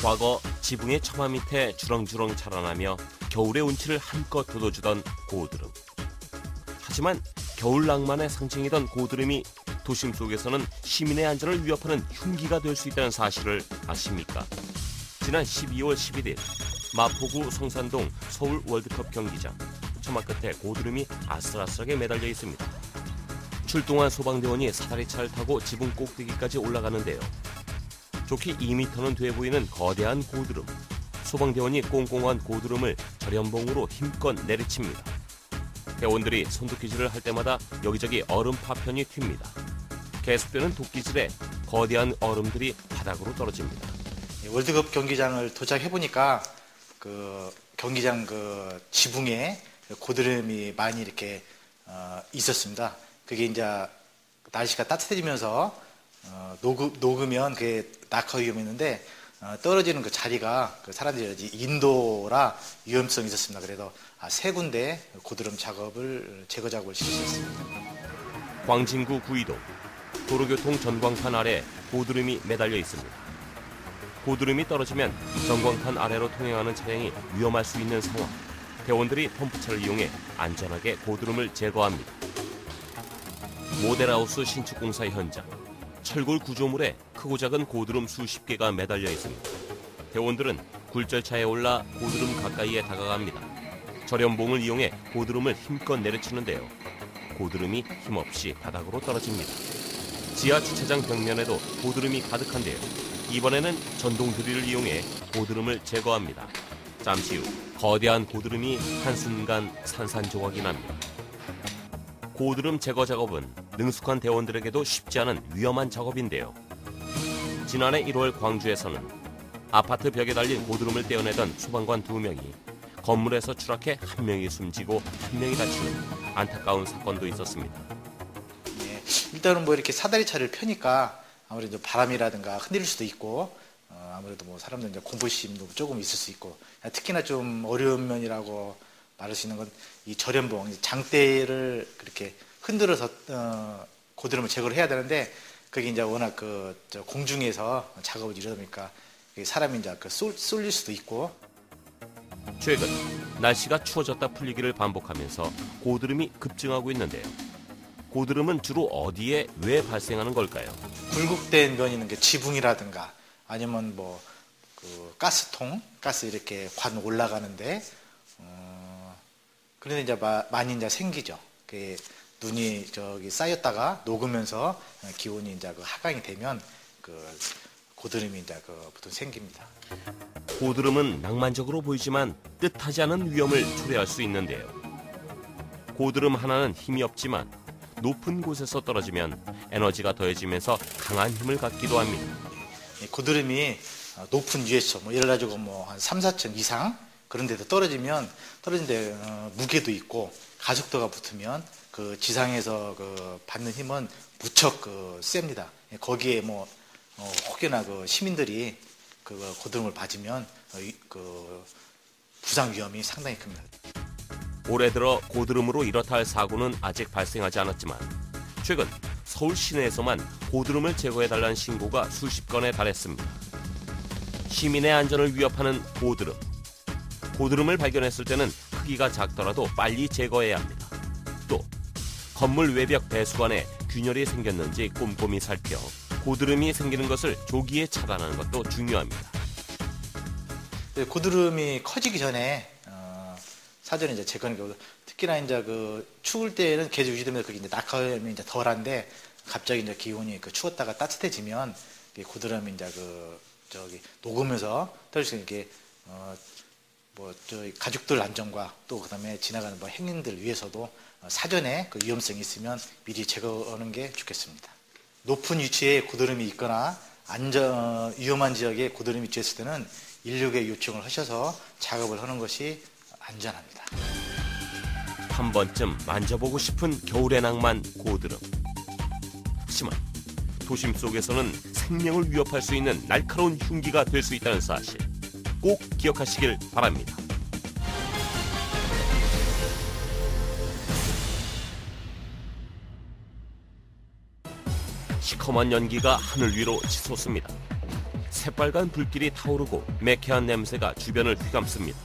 과거 지붕의 처마 밑에 주렁주렁 자라나며 겨울의 운치를 한껏 돋워주던 고드름. 하지만 겨울 낭만의 상징이던 고드름이 도심 속에서는 시민의 안전을 위협하는 흉기가 될 수 있다는 사실을 아십니까? 지난 12월 11일 마포구 성산동 서울 월드컵 경기장. 처마 끝에 고드름이 아슬아슬하게 매달려 있습니다. 출동한 소방대원이 사다리차를 타고 지붕 꼭대기까지 올라가는데요. 좋게 2m는 돼 보이는 거대한 고드름. 소방대원이 꽁꽁한 고드름을 절연봉으로 힘껏 내리칩니다. 대원들이 손도끼질을 할 때마다 여기저기 얼음 파편이 튑니다. 계속되는 도끼질에 거대한 얼음들이 바닥으로 떨어집니다. 월드컵 경기장을 도착해보니까 경기장 지붕에 고드름이 많이 이렇게 있었습니다. 그게 이제 날씨가 따뜻해지면서 녹으면 그게 낙하 위험했는데 떨어지는 그 자리가 사람들이 인도라 위험성이 있었습니다. 그래서 3군데 고드름 제거 작업을 실시했습니다. 광진구 구이동 도로교통 전광판 아래 고드름이 매달려 있습니다. 고드름이 떨어지면 전광판 아래로 통행하는 차량이 위험할 수 있는 상황. 대원들이 펌프차를 이용해 안전하게 고드름을 제거합니다. 모델하우스 신축공사 현장. 철골 구조물에 크고 작은 고드름 수십 개가 매달려 있습니다. 대원들은 굴절차에 올라 고드름 가까이에 다가갑니다. 절연봉을 이용해 고드름을 힘껏 내려치는데요. 고드름이 힘없이 바닥으로 떨어집니다. 지하 주차장 벽면에도 고드름이 가득한데요. 이번에는 전동 드릴을 이용해 고드름을 제거합니다. 잠시 후 거대한 고드름이 한순간 산산조각이 납니다. 고드름 제거 작업은 능숙한 대원들에게도 쉽지 않은 위험한 작업인데요. 지난해 1월 광주에서는 아파트 벽에 달린 고드름을 떼어내던 소방관 2명이 건물에서 추락해 1명이 숨지고 1명이 다치는 안타까운 사건도 있었습니다. 네, 일단은 이렇게 사다리차를 펴니까 아무래도 바람이라든가 흔들릴 수도 있고 아무래도 사람들 이제 공포심도 조금 있을 수 있고 특히나 좀 어려운 면이라고 말할 수 있는 건 이 절연봉, 장대를 그렇게 흔들어서 고드름을 제거를 해야 되는데 그게 이제 워낙 공중에서 작업을 이루다 보니까 사람이 이제 쏠릴 수도 있고. 최근 날씨가 추워졌다 풀리기를 반복하면서 고드름이 급증하고 있는데요. 고드름은 주로 어디에 왜 발생하는 걸까요? 굴곡된 면이 있는 게 지붕이라든가 아니면 가스 이렇게 관 올라가는데 그런데 이제 많이 이제 생기죠. 눈이 쌓였다가 녹으면서 기온이 이제 하강이 되면 고드름이 이제 보통 생깁니다. 고드름은 낭만적으로 보이지만 뜻하지 않은 위험을 초래할 수 있는데요. 고드름 하나는 힘이 없지만 높은 곳에서 떨어지면 에너지가 더해지면서 강한 힘을 갖기도 합니다. 고드름이 높은 위에서 예를 들어 한 3, 4층 이상 그런 데서 떨어진데 무게도 있고 가속도가 붙으면 지상에서 받는 힘은 무척 셉니다. 거기에 혹여나 시민들이 고드름을 맞으면 부상 위험이 상당히 큽니다. 올해 들어 고드름으로 이렇다 할 사고는 아직 발생하지 않았지만 최근 서울 시내에서만 고드름을 제거해달라는 신고가 수십 건에 달했습니다. 시민의 안전을 위협하는 고드름. 고드름을 발견했을 때는 크기가 작더라도 빨리 제거해야 합니다. 또 건물 외벽 배수관에 균열이 생겼는지 꼼꼼히 살펴 고드름이 생기는 것을 조기에 차단하는 것도 중요합니다. 고드름이 커지기 전에 사전에 이제 제거하는 경우, 특히나 이제 추울 때는 계속 유지되면서 그게 이제 낙하염이 이제 덜한데 갑자기 이제 기온이 추웠다가 따뜻해지면 고드름이 이제 녹으면서 떨어질 수 있게 저희 가족들 안전과 또 그다음에 지나가는 행인들 위해서도 사전에 위험성이 있으면 미리 제거하는 게 좋겠습니다. 높은 위치에 고드름이 있거나 위험한 지역에 고드름이 위치했을 때는 인력에 요청을 하셔서 작업을 하는 것이 안전합니다. 한 번쯤 만져보고 싶은 겨울의 낭만 고드름. 하지만 도심 속에서는 생명을 위협할 수 있는 날카로운 흉기가 될 수 있다는 사실 꼭 기억하시길 바랍니다. 시커먼 연기가 하늘 위로 치솟습니다. 새빨간 불길이 타오르고 매캐한 냄새가 주변을 휘감습니다.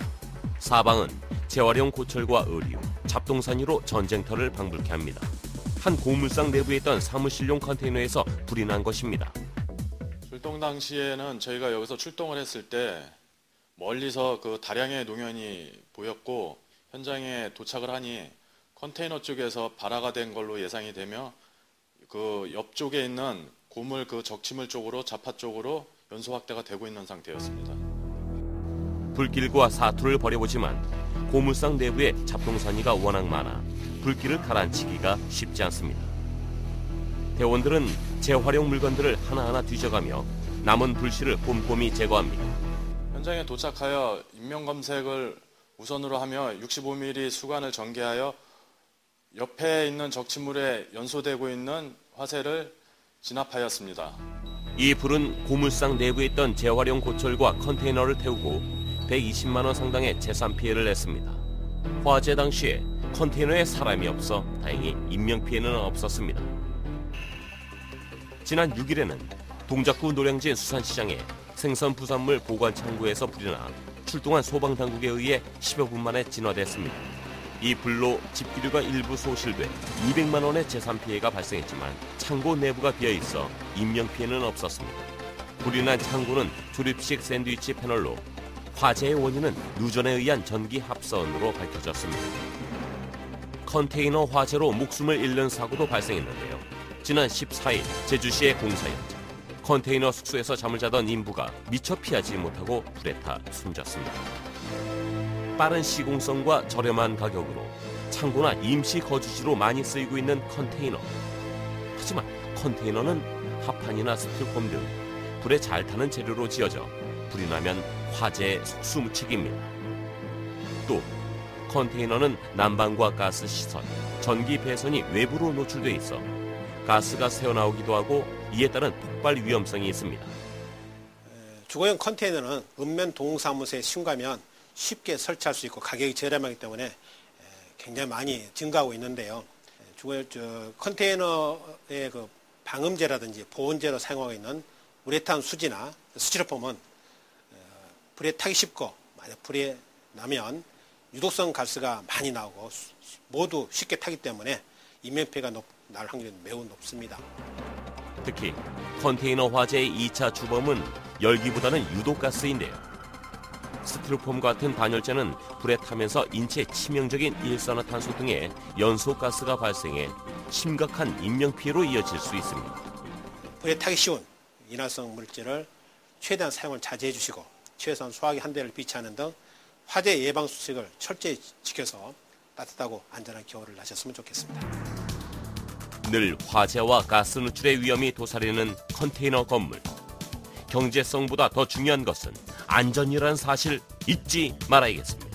사방은 재활용 고철과 의류, 잡동사니로 전쟁터를 방불케 합니다. 한 고물상 내부에 있던 사무실용 컨테이너에서 불이 난 것입니다. 출동 당시에는 저희가 여기서 출동을 했을 때 멀리서 그 다량의 농연이 보였고 현장에 도착을 하니 컨테이너 쪽에서 발화가 된 걸로 예상이 되며 그 옆쪽에 있는 고물 그 적치물 쪽으로 자파 쪽으로 연소 확대가 되고 있는 상태였습니다. 불길과 사투를 벌여보지만 고물상 내부에 잡동사니가 워낙 많아 불길을 가라앉히기가 쉽지 않습니다. 대원들은 재활용 물건들을 하나하나 뒤져가며 남은 불씨를 꼼꼼히 제거합니다. 현장에 도착하여 인명검색을 우선으로 하며 65mm 수관을 전개하여 옆에 있는 적치물에 연소되고 있는 화재를 진압하였습니다. 이 불은 고물상 내부에 있던 재활용 고철과 컨테이너를 태우고 120만 원 상당의 재산 피해를 냈습니다. 화재 당시에 컨테이너에 사람이 없어 다행히 인명피해는 없었습니다. 지난 6일에는 동작구 노량진 수산시장에 생선 부산물 보관 창고에서 불이 나 출동한 소방당국에 의해 10여 분 만에 진화됐습니다. 이 불로 집기류가 일부 소실돼 200만 원의 재산 피해가 발생했지만 창고 내부가 비어있어 인명피해는 없었습니다. 불이 난 창고는 조립식 샌드위치 패널로 화재의 원인은 누전에 의한 전기 합선으로 밝혀졌습니다. 컨테이너 화재로 목숨을 잃는 사고도 발생했는데요. 지난 14일 제주시의 공사 현장. 컨테이너 숙소에서 잠을 자던 인부가 미처 피하지 못하고 불에 타 숨졌습니다. 빠른 시공성과 저렴한 가격으로 창고나 임시 거주지로 많이 쓰이고 있는 컨테이너. 하지만 컨테이너는 합판이나 스티로폼 등 불에 잘 타는 재료로 지어져 불이 나면 화재의 속수무책입니다. 또 컨테이너는 난방과 가스 시선, 전기 배선이 외부로 노출돼 있어 가스가 새어나오기도 하고 이에 따른 폭발 위험성이 있습니다. 주거용 컨테이너는 읍면 동사무소에 신고하면 쉽게 설치할 수 있고 가격이 저렴하기 때문에 굉장히 많이 증가하고 있는데요. 컨테이너의 그 방음제라든지 보온제로 사용하고 있는 우레탄 수지나 스티로폼은 불에 타기 쉽고 만약 불에 나면 유독성 가스가 많이 나오고 모두 쉽게 타기 때문에 인명피해가 날 확률이 매우 높습니다. 특히 컨테이너 화재의 2차 주범은 열기보다는 유독가스인데요. 스티로폼 같은 단열재는 불에 타면서 인체에 치명적인 일산화탄소 등의 연소가스가 발생해 심각한 인명피해로 이어질 수 있습니다. 불에 타기 쉬운 인화성 물질을 최대한 사용을 자제해 주시고 최소한 소화기 한 대를 비치하는 등 화재 예방 수칙을 철저히 지켜서 따뜻하고 안전한 겨울을 나셨으면 좋겠습니다. 늘 화재와 가스 누출의 위험이 도사리는 컨테이너 건물. 경제성보다 더 중요한 것은 안전이라는 사실 잊지 말아야겠습니다.